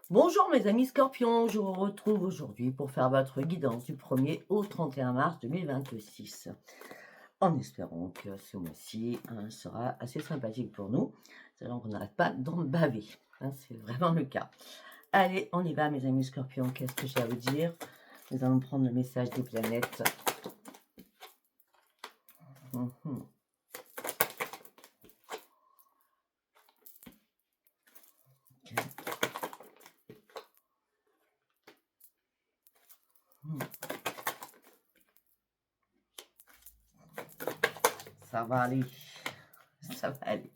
Bonjour mes amis scorpions, je vous retrouve aujourd'hui pour faire votre guidance du 1er au 31 mars 2026. En espérant que ce mois-ci sera assez sympathique pour nous, sachant qu'on n'arrête pas d'en baver, c'est vraiment le cas. Allez, on y va mes amis scorpions, qu'est-ce que j'ai à vous dire? Nous allons prendre le message des planètes. Mhm. Ok. Ça va aller, ça va aller.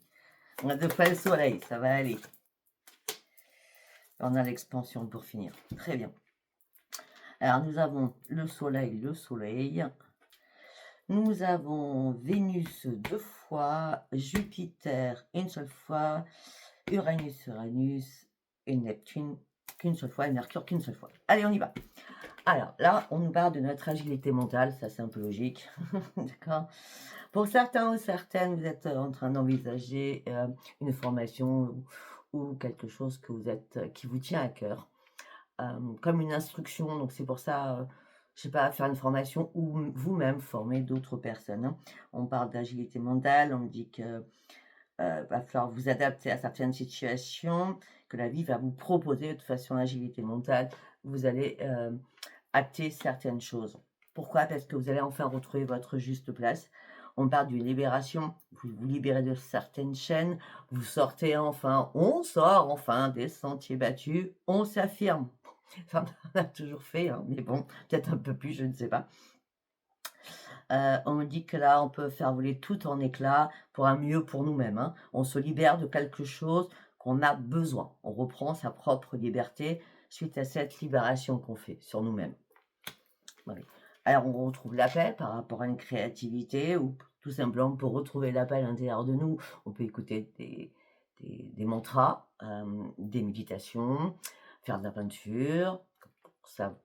On a deux fois le soleil, ça va aller. On a l'expansion pour finir, très bien. Alors nous avons le soleil. Nous avons Vénus 2 fois, Jupiter une seule fois, Uranus et Neptune qu'une seule fois et Mercure qu'une seule fois. Allez, on y va. Alors là, on nous parle de notre agilité mentale, ça c'est un peu logique, d'accord. Pour certains ou certaines, vous êtes en train d'envisager une formation ou quelque chose qui vous tient à cœur, comme une instruction, donc c'est pour ça, je sais pas, faire une formation ou vous-même former d'autres personnes, hein. On parle d'agilité mentale, on me dit que va falloir vous adapter à certaines situations, que la vie va vous proposer. De toute façon, l'agilité mentale, vous allez acter certaines choses. Pourquoi? Parce que vous allez enfin retrouver votre juste place. On parle d'une libération, vous vous libérez de certaines chaînes, vous sortez enfin, on sort enfin des sentiers battus, on s'affirme. Enfin, on a toujours fait, hein, mais bon, peut-être un peu plus, je ne sais pas. On me dit que là, on peut faire voler tout en éclats pour un mieux pour nous-mêmes, hein. On se libère de quelque chose qu'on a besoin. On reprend sa propre liberté suite à cette libération qu'on fait sur nous-mêmes. Oui. Alors, on retrouve l'appel par rapport à une créativité ou tout simplement pour retrouver l'appel à l'intérieur de nous, on peut écouter des mantras, des méditations, faire de la peinture. Ça,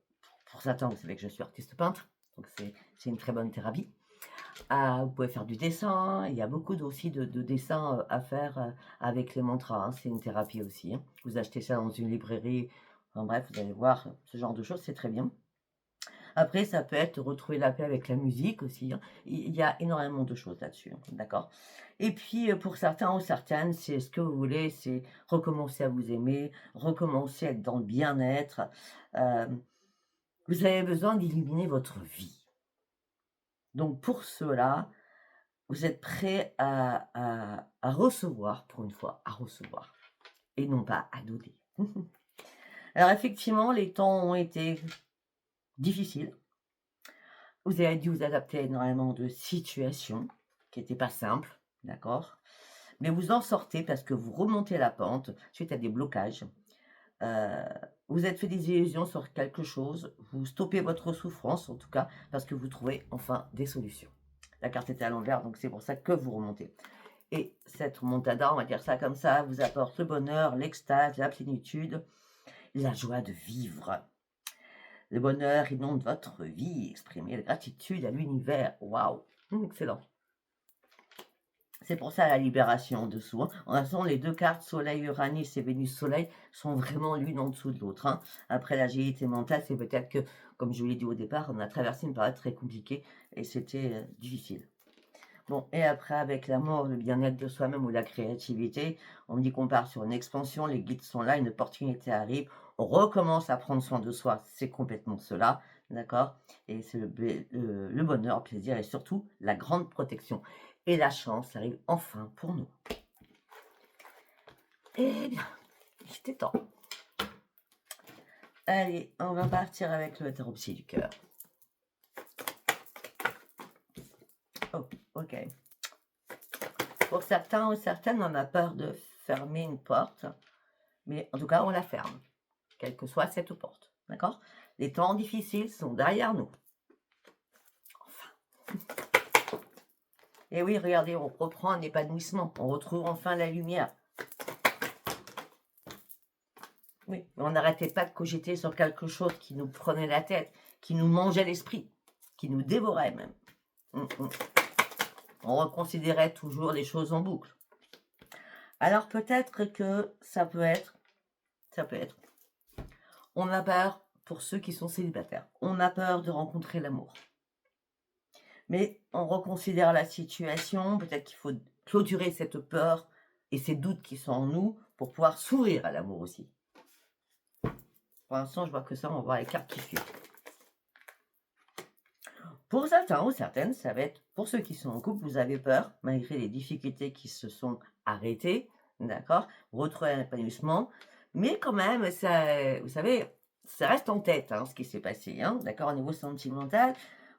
pour certains, vous savez que je suis artiste peintre, donc c'est une très bonne thérapie. Vous pouvez faire du dessin, il y a beaucoup aussi de dessins à faire avec les mantras, hein. C'est une thérapie aussi, hein. Vous achetez ça dans une librairie, enfin bref, vous allez voir ce genre de choses, c'est très bien. Après, ça peut être retrouver la paix avec la musique aussi, hein. Il y a énormément de choses là-dessus, hein, d'accord? Et puis, pour certains ou certaines, c'est ce que vous voulez, c'est recommencer à vous aimer, recommencer à être dans le bien-être. Vous avez besoin d'illuminer votre vie. Donc pour cela, vous êtes prêt à recevoir, pour une fois, à recevoir et non pas à donner. Alors effectivement, les temps ont été difficiles. Vous avez dû vous adapter à énormément de situations qui n'étaient pas simples, d'accord? Mais vous en sortez parce que vous remontez la pente suite à des blocages. Heu, vous êtes fait des illusions sur quelque chose, vous stoppez votre souffrance en tout cas, parce que vous trouvez enfin des solutions. La carte était à l'envers, donc c'est pour ça que vous remontez. Et cette remontada, on va dire ça comme ça, vous apporte le bonheur, l'extase, la plénitude, la joie de vivre. Le bonheur inonde votre vie, exprimez la gratitude à l'univers. Waouh! Excellent. C'est pour ça la libération en dessous, hein. En façon, les deux cartes, Soleil, Uranus et Vénus, Soleil, sont vraiment l'une en dessous de l'autre, hein. Après, l'agilité mentale, c'est peut-être que, comme je vous l'ai dit au départ, on a traversé une période très compliquée et c'était difficile. Bon, et après, avec l'amour, le bien-être de soi-même ou la créativité, on me dit qu'on part sur une expansion, les guides sont là, une opportunité arrive, on recommence à prendre soin de soi, c'est complètement cela, d'accord? Et c'est le bonheur, le plaisir et surtout la grande protection. Et la chance arrive enfin pour nous. Eh bien, il était temps. Allez, on va partir avec le tarot psy du cœur. Oh, ok. Pour certains ou certaines, on a peur de fermer une porte, mais en tout cas, on la ferme, quelle que soit cette porte, d'accord? Les temps difficiles sont derrière nous. Enfin. Et oui, regardez, on reprend un épanouissement, on retrouve enfin la lumière. Oui, mais on n'arrêtait pas de cogiter sur quelque chose qui nous prenait la tête, qui nous mangeait l'esprit, qui nous dévorait même. On reconsidérait toujours les choses en boucle. Alors peut-être que ça peut être On a peur, pour ceux qui sont célibataires, on a peur de rencontrer l'amour. Mais on reconsidère la situation, peut-être qu'il faut clôturer cette peur et ces doutes qui sont en nous pour pouvoir s'ouvrir à l'amour aussi. Pour l'instant, je vois que ça, on va voir les cartes qui suivent. Pour certains ou certaines, ça va être, pour ceux qui sont en couple, vous avez peur, malgré les difficultés qui se sont arrêtées, d'accord, vous retrouvez un épanouissement, mais quand même, ça, vous savez, ça reste en tête, hein, ce qui s'est passé, hein, d'accord, au niveau sentimental,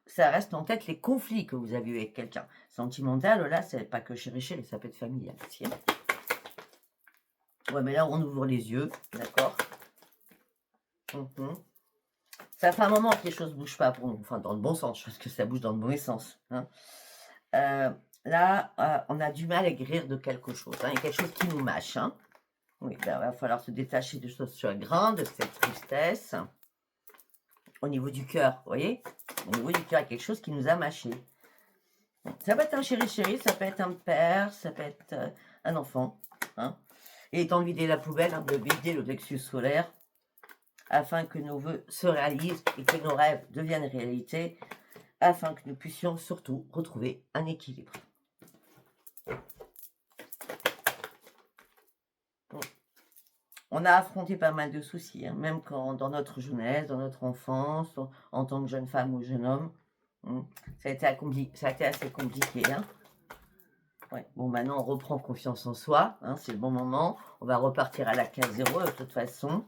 ça reste en tête les conflits que vous avez eu avec quelqu'un. Sentimental, là, c'est pas que chéri, ça peut être familial aussi. Hein. Ouais, mais là, on ouvre les yeux, d'accord. Ça fait un moment que les choses ne bougent pas pour nous, enfin dans le bon sens, parce que ça bouge dans le mauvais sens. Hein. Là, on a du mal à guérir de quelque chose. Hein. Il y a quelque chose qui nous mâche. Hein. Oui, ben, il va falloir se détacher des choses sur le grain, de cette tristesse. Au niveau du cœur, vous voyez, au niveau du cœur, il y a quelque chose qui nous a mâché. Ça peut être un chéri-chéri, ça peut être un père, ça peut être un enfant. Hein. Et étant de vider la poubelle, hein, de vider le plexus solaire, afin que nos vœux se réalisent et que nos rêves deviennent réalité, afin que nous puissions surtout retrouver un équilibre. On a affronté pas mal de soucis, hein, même quand dans notre jeunesse, dans notre enfance, en tant que jeune femme ou jeune homme, ça a été assez compliqué. Hein. Ouais. Bon, maintenant on reprend confiance en soi, hein, c'est le bon moment, on va repartir à la case zéro de toute façon.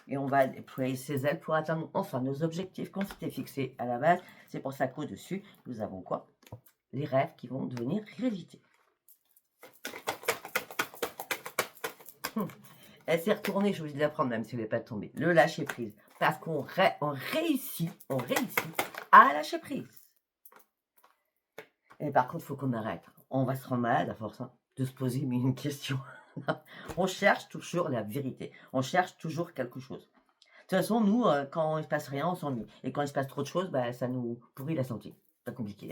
Et on va déployer ses ailes pour atteindre enfin nos objectifs qu'on s'était fixés à la base. C'est pour ça qu'au-dessus, nous avons quoi? Les rêves qui vont devenir réalité. Elle s'est retournée, je vous dis de la prendre même si elle n'est pas tombée. Le lâcher prise. Parce qu'on réussit à lâcher prise. Et par contre, il faut qu'on arrête. On va se rendre malade à force de se poser une question. On cherche toujours la vérité. On cherche toujours quelque chose. De toute façon, nous, quand il ne se passe rien, on s'ennuie. Et quand il se passe trop de choses, bah, ça nous pourrit la santé. Pas compliqué.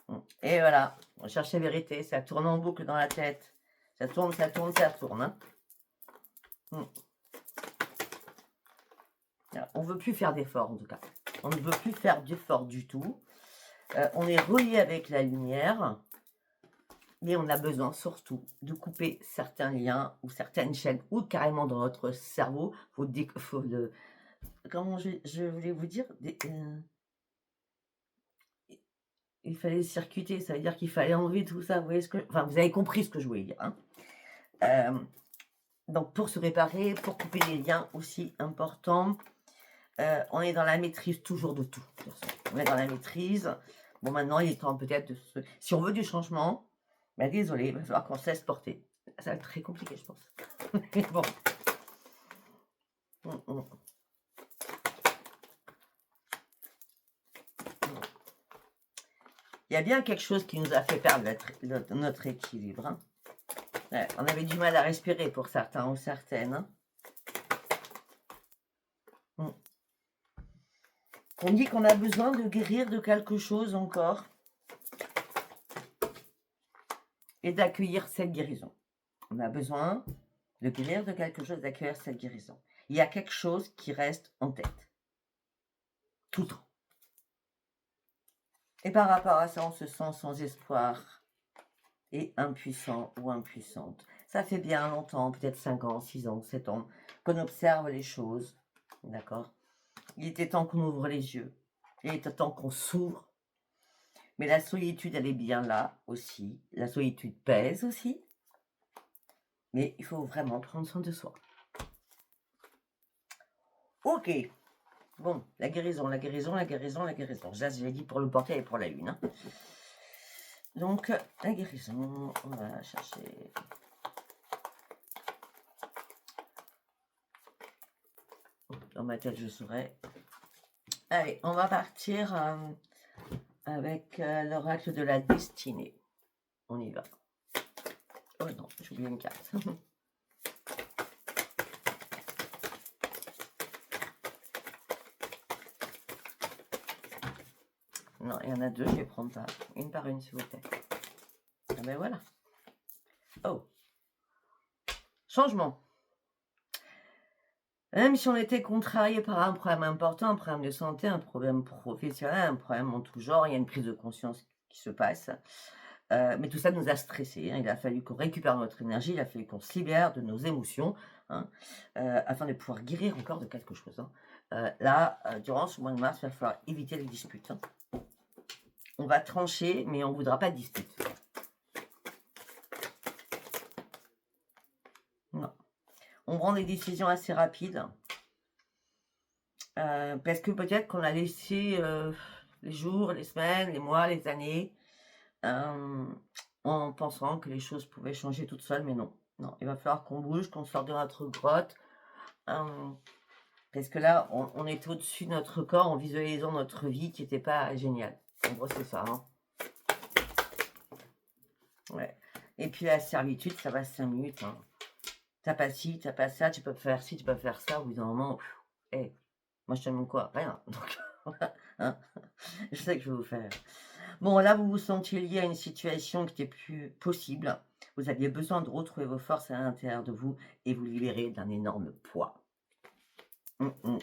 Hein. Et voilà, on cherche la vérité, ça tourne en boucle dans la tête. Ça tourne, ça tourne, ça tourne. Hein. On ne veut plus faire d'efforts, en tout cas. On ne veut plus faire d'efforts du tout. On est relié avec la lumière. Mais on a besoin surtout de couper certains liens ou certaines chaînes, ou carrément dans notre cerveau. Comment je voulais vous dire il fallait circuiter, ça veut dire qu'il fallait enlever tout ça. Vous voyez vous avez compris ce que je voulais dire. Hein. Donc pour se réparer, pour couper les liens aussi important, on est dans la maîtrise toujours de tout. On est dans la maîtrise. Bon, maintenant il est temps peut-être de si on veut du changement, ben désolé, il va falloir qu'on se laisse porter. Ça va être très compliqué, je pense. Bon. Il y a bien quelque chose qui nous a fait perdre notre équilibre. Hein. Ouais, on avait du mal à respirer pour certains ou certaines. Hein. On dit qu'on a besoin de guérir de quelque chose encore et d'accueillir cette guérison. On a besoin de guérir de quelque chose, d'accueillir cette guérison. Il y a quelque chose qui reste en tête. Tout le temps. Et par rapport à ça, on se sent sans espoir et impuissant ou impuissante. Ça fait bien longtemps, peut-être 5 ans, 6 ans, 7 ans, qu'on observe les choses. D'accord? Il était temps qu'on ouvre les yeux. Il était temps qu'on s'ouvre. Mais la solitude, elle est bien là aussi. La solitude pèse aussi. Mais il faut vraiment prendre soin de soi. Ok. Bon, la guérison, la guérison, la guérison, la guérison. Ça, je l'ai dit pour le portail et pour la lune. Hein. Donc, la guérison, on va chercher... Dans ma tête, je saurais. Allez, on va partir avec l'oracle de la destinée. On y va. Oh non, j'ai oublié une carte. Non, il y en a deux, je vais prendre ça. Une par une, s'il vous plaît. Ah ben voilà. Oh. Changement. Même si on était contrarié par un problème important, un problème de santé, un problème professionnel, un problème en tout genre, il y a une prise de conscience qui se passe. Mais tout ça nous a stressés, hein. Il a fallu qu'on récupère notre énergie, il a fallu qu'on se libère de nos émotions, hein, afin de pouvoir guérir encore de quelque chose, hein. Là, durant ce mois de mars, il va falloir éviter les disputes, hein. On va trancher, mais on ne voudra pas de dispute. Non. On prend des décisions assez rapides, parce que peut-être qu'on a laissé, les jours, les semaines, les mois, les années, en pensant que les choses pouvaient changer toutes seules, mais non. Non, il va falloir qu'on bouge, qu'on sorte de notre grotte, parce que là, on était au-dessus de notre corps en visualisant notre vie qui n'était pas géniale. En gros, c'est ça, hein. Ouais. Et puis la servitude, ça va 5 minutes, hein. T'as pas ci, t'as pas ça, tu peux faire ci, tu peux faire ça. Au bout d'un moment, hey, moi je te demande quoi? Rien. Donc, voilà, hein. Je sais que je vais vous faire. Bon, là, vous vous sentiez lié à une situation qui n'était plus possible. Vous aviez besoin de retrouver vos forces à l'intérieur de vous et vous libérer d'un énorme poids. Mmh. Mmh.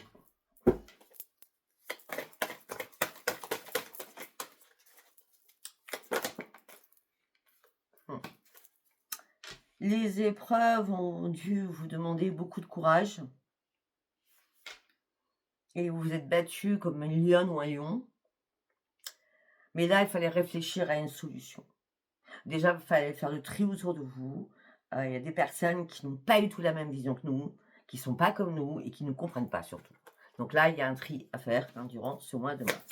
Les épreuves ont dû vous demander beaucoup de courage et vous vous êtes battu comme une lionne ou un lion. Mais là, il fallait réfléchir à une solution. Déjà, il fallait faire le tri autour de vous. Il y a des personnes qui n'ont pas du tout la même vision que nous, qui ne sont pas comme nous et qui ne comprennent pas surtout. Donc là, il y a un tri à faire, hein, durant ce mois de mars.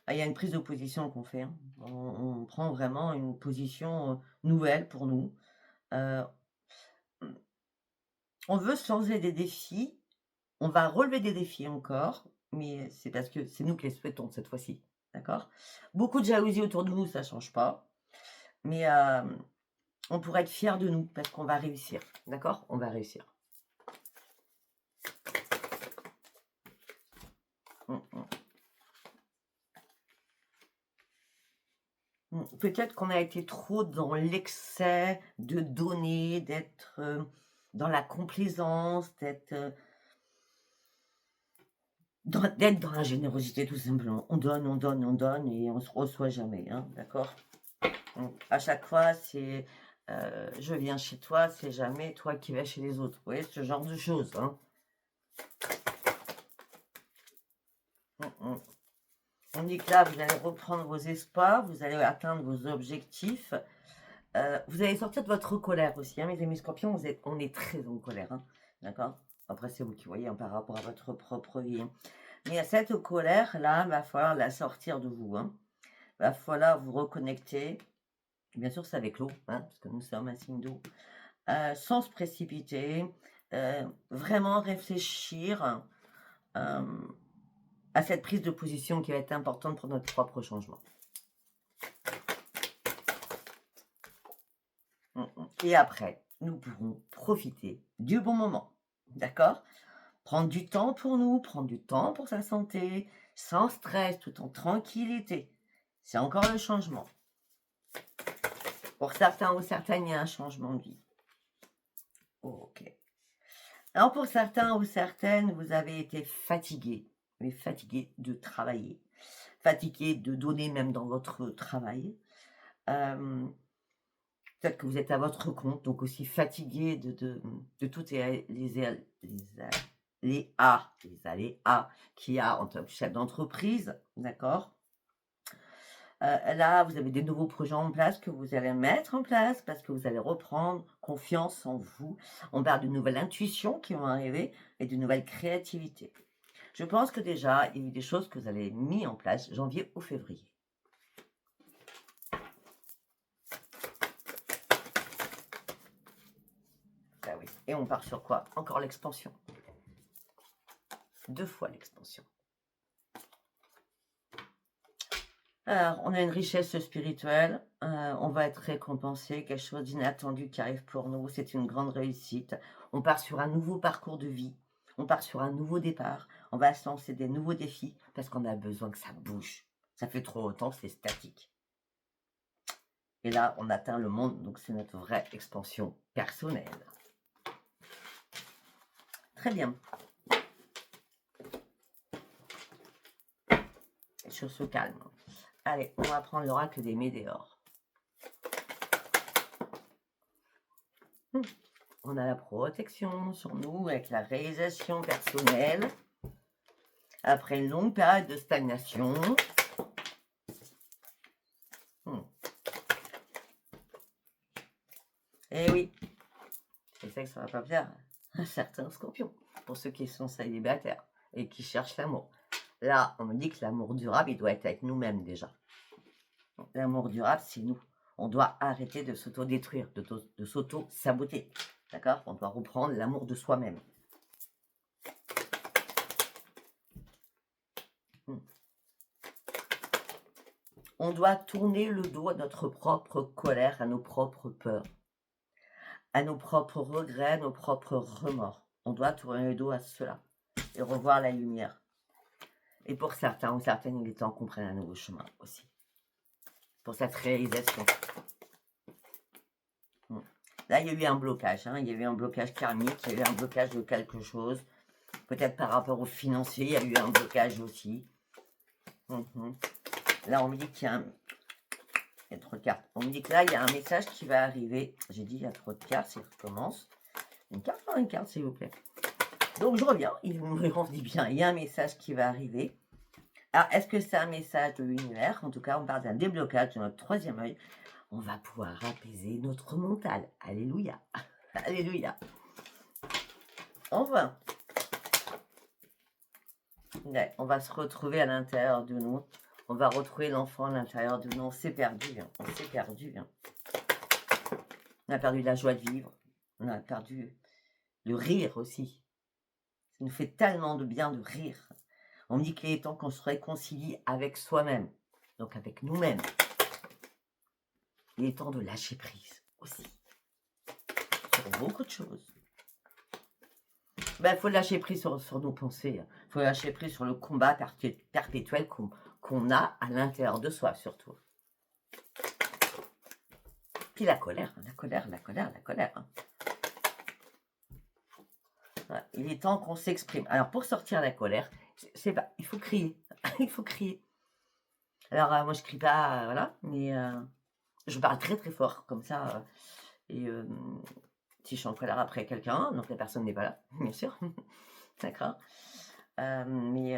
Il y a une prise de position qu'on fait, hein. On prend vraiment une position nouvelle pour nous. On veut se lancer des défis. On va relever des défis encore, mais c'est parce que c'est nous qui les souhaitons cette fois-ci. D'accord? Beaucoup de jalousie autour de nous, ça ne change pas. Mais on pourrait être fiers de nous parce qu'on va réussir. D'accord? On va réussir. Peut-être qu'on a été trop dans l'excès de donner, d'être dans la complaisance, d'être dans la générosité tout simplement. On donne, on donne, on donne et on se reçoit jamais, hein, d'accord? Donc, à chaque fois, c'est je viens chez toi, c'est jamais toi qui vas chez les autres. Vous voyez, ce genre de choses, hein. On dit que là, vous allez reprendre vos espoirs, vous allez atteindre vos objectifs. Vous allez sortir de votre colère aussi, hein, mes amis scorpions, on est très en colère, hein, d'accord? Après, c'est vous qui voyez, hein, par rapport à votre propre vie, hein. Mais à cette colère-là, il va falloir la sortir de vous, hein. Il va falloir vous reconnecter. Bien sûr, c'est avec l'eau, hein, parce que nous sommes un signe d'eau. Sans se précipiter, vraiment réfléchir à cette prise de position qui va être importante pour notre propre changement. Et après, nous pourrons profiter du bon moment. D'accord? Prendre du temps pour nous, prendre du temps pour sa santé, sans stress, tout en tranquillité. C'est encore le changement. Pour certains ou certaines, il y a un changement de vie. Ok. Alors pour certains ou certaines, vous avez été fatigué, mais fatigué de travailler, fatigué de donner même dans votre travail. Peut-être que vous êtes à votre compte, donc aussi fatigué de toutes les aléas qu'il y a en tant que chef d'entreprise, d'accord? Là, vous avez des nouveaux projets en place que vous allez mettre en place parce que vous allez reprendre confiance en vous. On parle de nouvelles intuitions qui vont arriver et de nouvelles créativités. Je pense que déjà, il y a eu des choses que vous avez mis en place janvier ou février. Ah oui. Et on part sur quoi? Encore l'expansion. 2 fois l'expansion. Alors, on a une richesse spirituelle, on va être récompensé, quelque chose d'inattendu qui arrive pour nous, c'est une grande réussite. On part sur un nouveau parcours de vie, on part sur un nouveau départ, on va se lancer des nouveaux défis parce qu'on a besoin que ça bouge. Ça fait trop longtemps que c'est statique. Et là, on atteint le monde, donc c'est notre vraie expansion personnelle. Très bien. Sur ce calme. Allez, on va prendre l'oracle des météores. On a la protection sur nous avec la réalisation personnelle. Après une longue période de stagnation. Et oui, je sais que ça ne va pas plaire à certains scorpions, pour ceux qui sont célibataires et qui cherchent l'amour. Là, on me dit que l'amour durable, il doit être avec nous-mêmes déjà. L'amour durable, c'est nous. On doit arrêter de s'auto-détruire, de s'auto-saboter. D'accord? On doit reprendre l'amour de soi-même. On doit tourner le dos à notre propre colère, à nos propres peurs, à nos propres regrets, à nos propres remords. On doit tourner le dos à cela et revoir la lumière. Et pour certains ou certaines, il est temps qu'on prenne un nouveau chemin aussi. Pour cette réalisation. Là, il y a eu un blocage. Il y a eu un blocage karmique, il y a eu un blocage de quelque chose. Peut-être par rapport au financier, il y a eu un blocage aussi. Là, on me dit qu'il y a il y a trop de cartes. On me dit que là, il y a un message qui va arriver. J'ai dit, il y a trop de cartes, ça recommence. Une carte, s'il vous plaît. Donc, je reviens. On dit bien, il y a un message qui va arriver. Alors, est-ce que c'est un message de l'univers? En tout cas, on parle d'un déblocage de notre troisième œil. On va pouvoir apaiser notre mental. Alléluia. Alléluia. Enfin. Ouais, on va se retrouver à l'intérieur de nous. On va retrouver l'enfant à l'intérieur de nous. On s'est perdu. On s'est perdu. On a perdu la joie de vivre. On a perdu le rire aussi. Ça nous fait tellement de bien de rire. On me dit qu'il est temps qu'on se réconcilie avec soi-même. Donc avec nous-mêmes. Il est temps de lâcher prise aussi. Sur beaucoup de choses. Il faut lâcher prise sur nos pensées. Il faut lâcher prise sur le combat perpétuel qu'on a à l'intérieur de soi, surtout. Puis la colère. Voilà, il est temps qu'on s'exprime. Alors, pour sortir la colère, il faut crier. Il faut crier. Alors, moi, je crie pas, voilà, mais je parle très, très fort, comme ça. Et si je suis en colère après quelqu'un, donc la personne n'est pas là, bien sûr. D'accord. Mais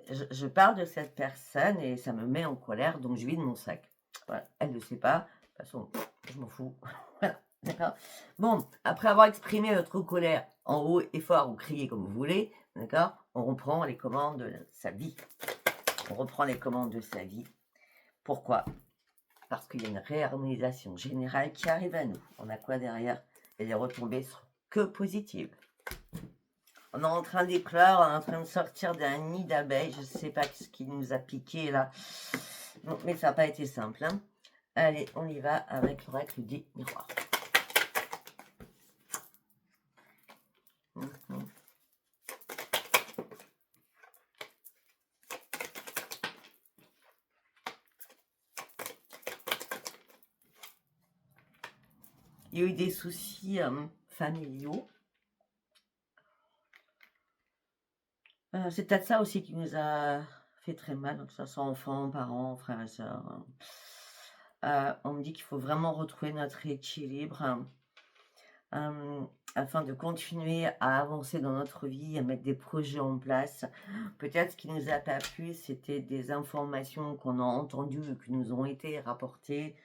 je parle de cette personne et ça me met en colère, donc je vide mon sac. Voilà, elle ne sait pas. De toute façon, je m'en fous. Voilà, d'accord. Bon, après avoir exprimé notre colère en haut et fort ou crié comme vous voulez, d'accord, on reprend les commandes de sa vie. On reprend les commandes de sa vie. Pourquoi? Parce qu'il y a une réharmonisation générale qui arrive à nous. On a quoi derrière? Et les retombées sont que positives. On est en train d'éclore, on est en train de sortir d'un nid d'abeilles. Je ne sais pas ce qui nous a piqué là. Bon, mais ça n'a pas été simple. Allez, on y va avec l'oracle des miroirs. Il y a eu des soucis familiaux. C'est peut-être ça aussi qui nous a fait très mal, donc ça soit enfants, parents, frères et sœurs. On me dit qu'il faut vraiment retrouver notre équilibre afin de continuer à avancer dans notre vie, à mettre des projets en place. Peut-être ce qui nous a pas plu, c'était des informations qu'on a entendues, qui nous ont été rapportées,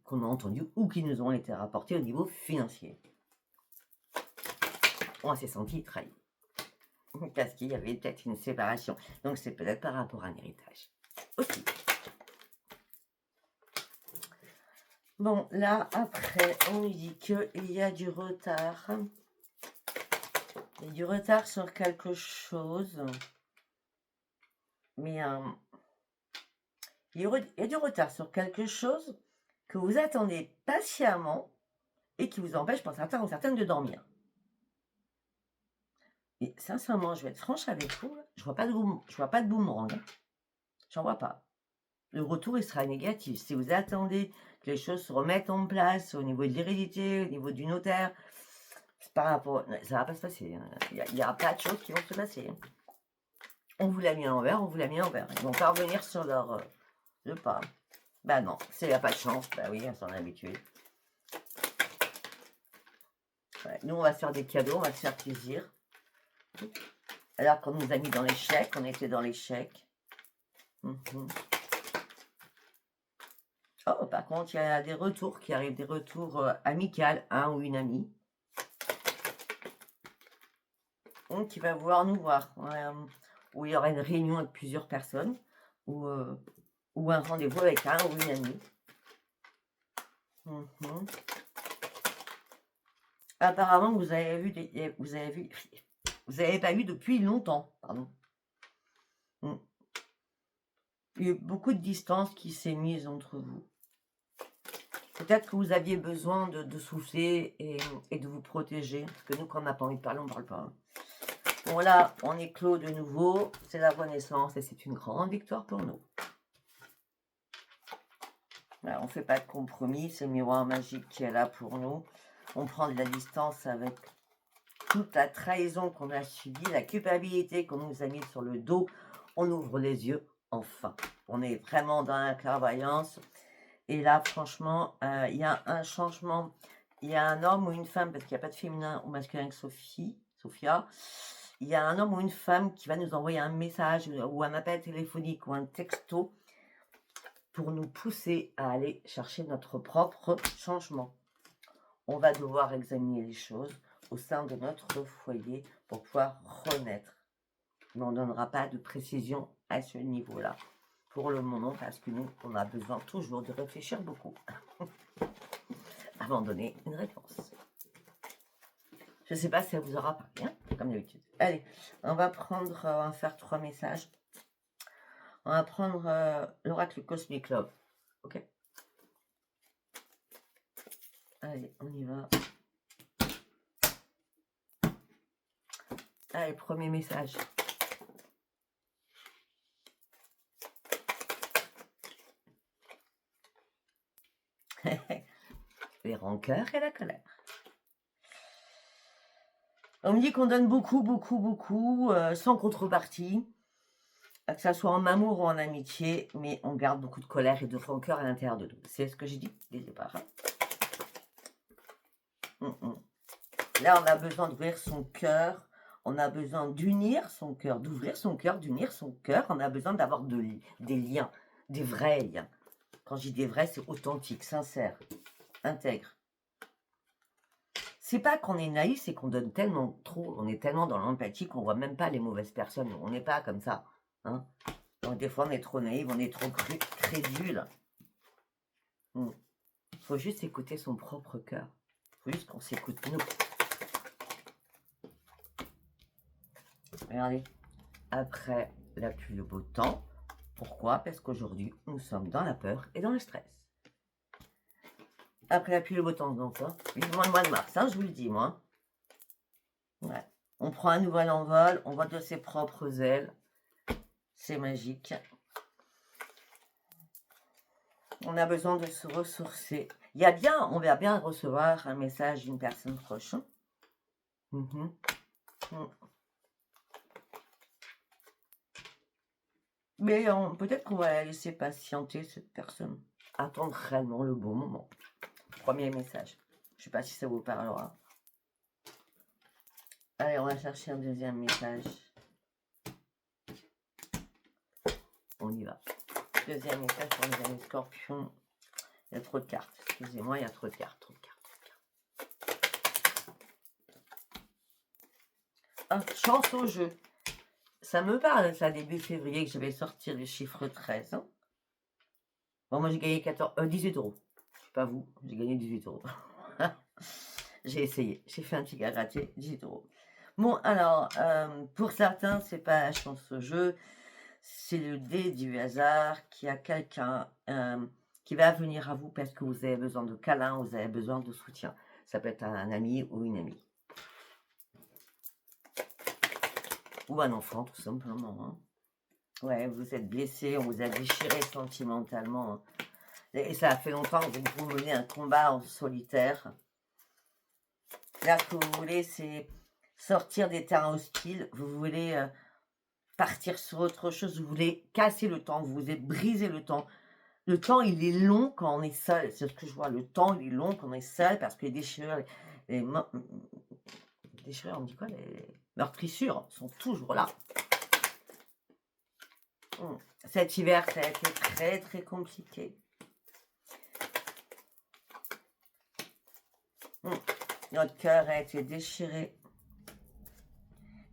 qu'on a entendues ou qui nous ont été rapportées au niveau financier. On s'est senti trahi. Parce qu'il y avait peut-être une séparation. Donc c'est peut-être par rapport à un héritage aussi. Bon, là, après, on nous dit qu'il y a du retard. Il y a du retard sur quelque chose. Mais il y a du retard sur quelque chose que vous attendez patiemment et qui vous empêche, pour certains ou certaines, de dormir. Et sincèrement, je vais être franche avec vous, je vois pas de boomerang. J'en vois pas. le retour, il sera négatif. Si vous attendez que les choses se remettent en place au niveau de l'hérédité, au niveau du notaire, c'est par rapport, ça va pas se passer. Hein. Il n'y aura pas de choses qui vont se passer. Hein. On vous l'a mis à l'envers, on vous l'a mis à l'envers. Ils vont pas revenir sur leur pas. Bah non, il n'y a pas de chance. Bah oui, on s'en est habitué. Ouais, nous, on va se faire des cadeaux, on va se faire plaisir. Alors qu'on nous a mis dans l'échec, on était dans l'échec. Oh, par contre, il y a des retours qui arrivent, des retours amicaux, un ou une amie. Qui va vouloir nous voir. Où il y aura une réunion avec plusieurs personnes. Ou un rendez-vous avec un ou une amie. Apparemment, vous avez vu vous avez pas vu depuis longtemps, pardon. Il y a eu beaucoup de distance qui s'est mise entre vous. Peut-être que vous aviez besoin de souffler et de vous protéger. Parce que nous, quand on n'a pas envie de parler, on ne parle pas. Bon, là, on est clos de nouveau. C'est la renaissance et c'est une grande victoire pour nous. Là, on ne fait pas de compromis. C'est le miroir magique qui est là pour nous. On prend de la distance avec toute la trahison qu'on a subie, la culpabilité qu'on nous a mis sur le dos. On ouvre les yeux, enfin. On est vraiment dans la clairvoyance. Et là, franchement, il y a un changement. Il y a un homme ou une femme, parce qu'il n'y a pas de féminin ou masculin avec Sophia. Il y a un homme ou une femme qui va nous envoyer un message ou un appel téléphonique ou un texto pour nous pousser à aller chercher notre propre changement. On va devoir examiner les choses au sein de notre foyer pour pouvoir renaître. Mais on ne donnera pas de précision à ce niveau-là pour le moment parce que nous, on a besoin toujours de réfléchir beaucoup avant de donner une réponse. Je ne sais pas si ça vous aura parlé, hein, comme d'habitude. Allez, on va faire 3 messages. On va prendre l'oracle Cosmic Love. Ok. Allez, on y va. Allez, premier message. Les rancœurs et la colère. On me dit qu'on donne beaucoup, sans contrepartie, que ça soit en amour ou en amitié, mais on garde beaucoup de colère et de rancœur à l'intérieur de nous. C'est ce que j'ai dit dès le départ. Là, on a besoin d'ouvrir son cœur, on a besoin d'unir son cœur, d'ouvrir son cœur, d'unir son cœur. On a besoin d'avoir des liens, des vrais liens. Quand je dis des vrais, c'est authentique, sincère, intègre. C'est pas qu'on est naïf, c'est qu'on donne tellement trop, on est tellement dans l'empathie qu'on voit même pas les mauvaises personnes. On n'est pas comme ça. Hein. Donc des fois, on est trop naïf, on est trop crédule. Il faut juste écouter son propre cœur. Il faut juste qu'on s'écoute nous. Regardez, après la pluie, le beau temps. Pourquoi? Parce qu'aujourd'hui, nous sommes dans la peur et dans le stress. Après la pluie, le beau temps, donc, vivement le mois de mars, je vous le dis, moi. Ouais. On prend un nouvel envol, on va de ses propres ailes. C'est magique. On a besoin de se ressourcer. On va bien recevoir un message d'une personne proche. Mais peut-être qu'on va la laisser patienter, cette personne. Attendre réellement le bon moment. Premier message. Je ne sais pas si ça vous parlera. Allez, on va chercher un deuxième message. On y va. Deuxième message pour les amis scorpions. Il y a trop de cartes. Excusez-moi, il y a trop de cartes. Chance au jeu. Ça me parle, ça, début février, que je vais sortir le chiffre 13. Hein. Bon, moi, j'ai gagné 18 euros. Je sais pas vous, j'ai gagné 18 euros. J'ai essayé. J'ai fait un petit gars raté, 18 euros. Bon, alors, pour certains, c'est pas la chance au jeu. C'est le dé du hasard qui a quelqu'un qui va venir à vous parce que vous avez besoin de câlin, vous avez besoin de soutien. Ça peut être un ami ou une amie. Ou un enfant, tout simplement. Hein. Ouais, vous êtes blessé, on vous a déchiré sentimentalement, hein. Et ça a fait longtemps que vous menez un combat en solitaire. Là, ce que vous voulez, c'est sortir des terrains hostiles. Vous voulez partir sur autre chose. Vous voulez casser le temps. Vous voulez briser le temps. Le temps, il est long quand on est seul. C'est ce que je vois. Le temps, il est long quand on est seul parce que les déchirures, les déchirures, on dit quoi? Les meurtrissures sont toujours là. Cet hiver, ça a été très, très compliqué. Notre cœur a été déchiré.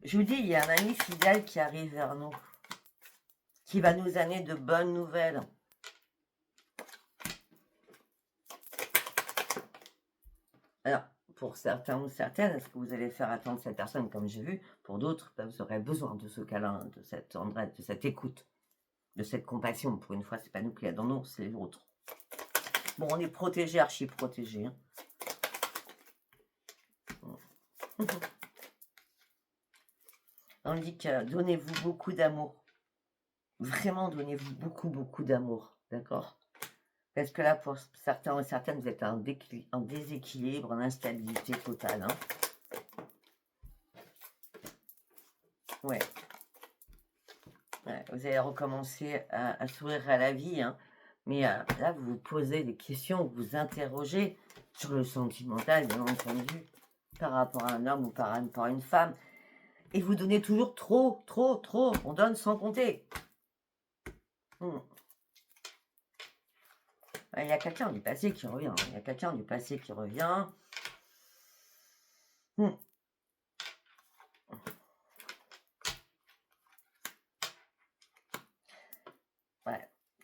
Je vous dis, il y a un ami fidèle qui arrive vers nous, qui va nous amener de bonnes nouvelles. Alors, pour certains ou certaines, est-ce que vous allez faire attendre cette personne comme j'ai vu? Pour d'autres, vous aurez besoin de ce câlin, de cette tendresse, de cette écoute, de cette compassion. Pour une fois, c'est pas nous qui l'avons, non, c'est les autres. Bon, on est protégé, archi protégé. Hein. On dit que donnez-vous beaucoup d'amour. Vraiment, donnez-vous beaucoup, beaucoup d'amour. D'accord? Parce que là, pour certains ou certaines, vous êtes en déséquilibre, en instabilité totale. Hein. Ouais. Ouais. Vous allez recommencer à sourire à la vie. Hein. Mais là, vous vous posez des questions, vous vous interrogez sur le sentimental, bien entendu, par rapport à un homme ou par une femme. Et vous donnez toujours trop, trop, trop. On donne sans compter. Il y a quelqu'un du passé qui revient. Il y a quelqu'un du passé qui revient. Ouais.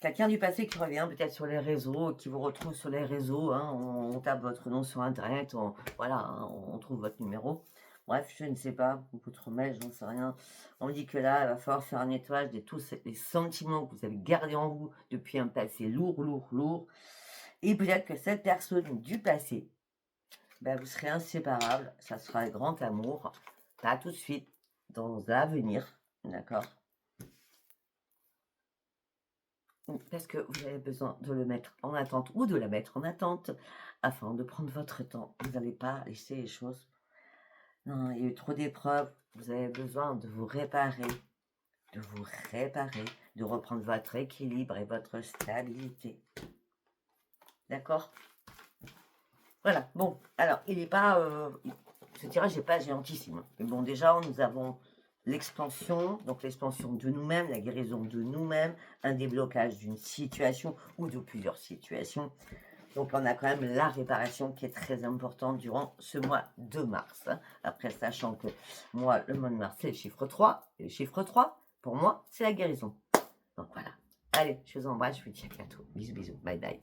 Quelqu'un du passé qui revient peut-être sur les réseaux, qui vous retrouve sur les réseaux. Hein, on tape votre nom sur Internet. Voilà, hein, on trouve votre numéro. Bref, je ne sais pas. Votre mail, j'en sais rien. On dit que là, il va falloir faire un nettoyage de tous les sentiments que vous avez gardés en vous depuis un passé lourd, lourd, lourd. Et peut-être que cette personne du passé, vous serez inséparables, ça sera un grand amour, pas tout de suite, dans l'avenir, d'accord? Parce que vous avez besoin de le mettre en attente ou de la mettre en attente afin de prendre votre temps. Vous n'allez pas laisser les choses. Non, il y a eu trop d'épreuves. Vous avez besoin de vous réparer, de reprendre votre équilibre et votre stabilité. D'accord? Voilà, bon, alors, il n'est pas... ce tirage n'est pas géantissime. Mais bon, déjà, nous avons l'expansion, donc l'expansion de nous-mêmes, la guérison de nous-mêmes, un déblocage d'une situation ou de plusieurs situations. Donc, on a quand même la réparation qui est très importante durant ce mois de mars. Hein. Après, sachant que moi, le mois de mars, c'est le chiffre 3. Et le chiffre 3, pour moi, c'est la guérison. Donc, voilà. Allez, je vous embrasse, je vous dis à bientôt. Bisous, bisous. Bye, bye.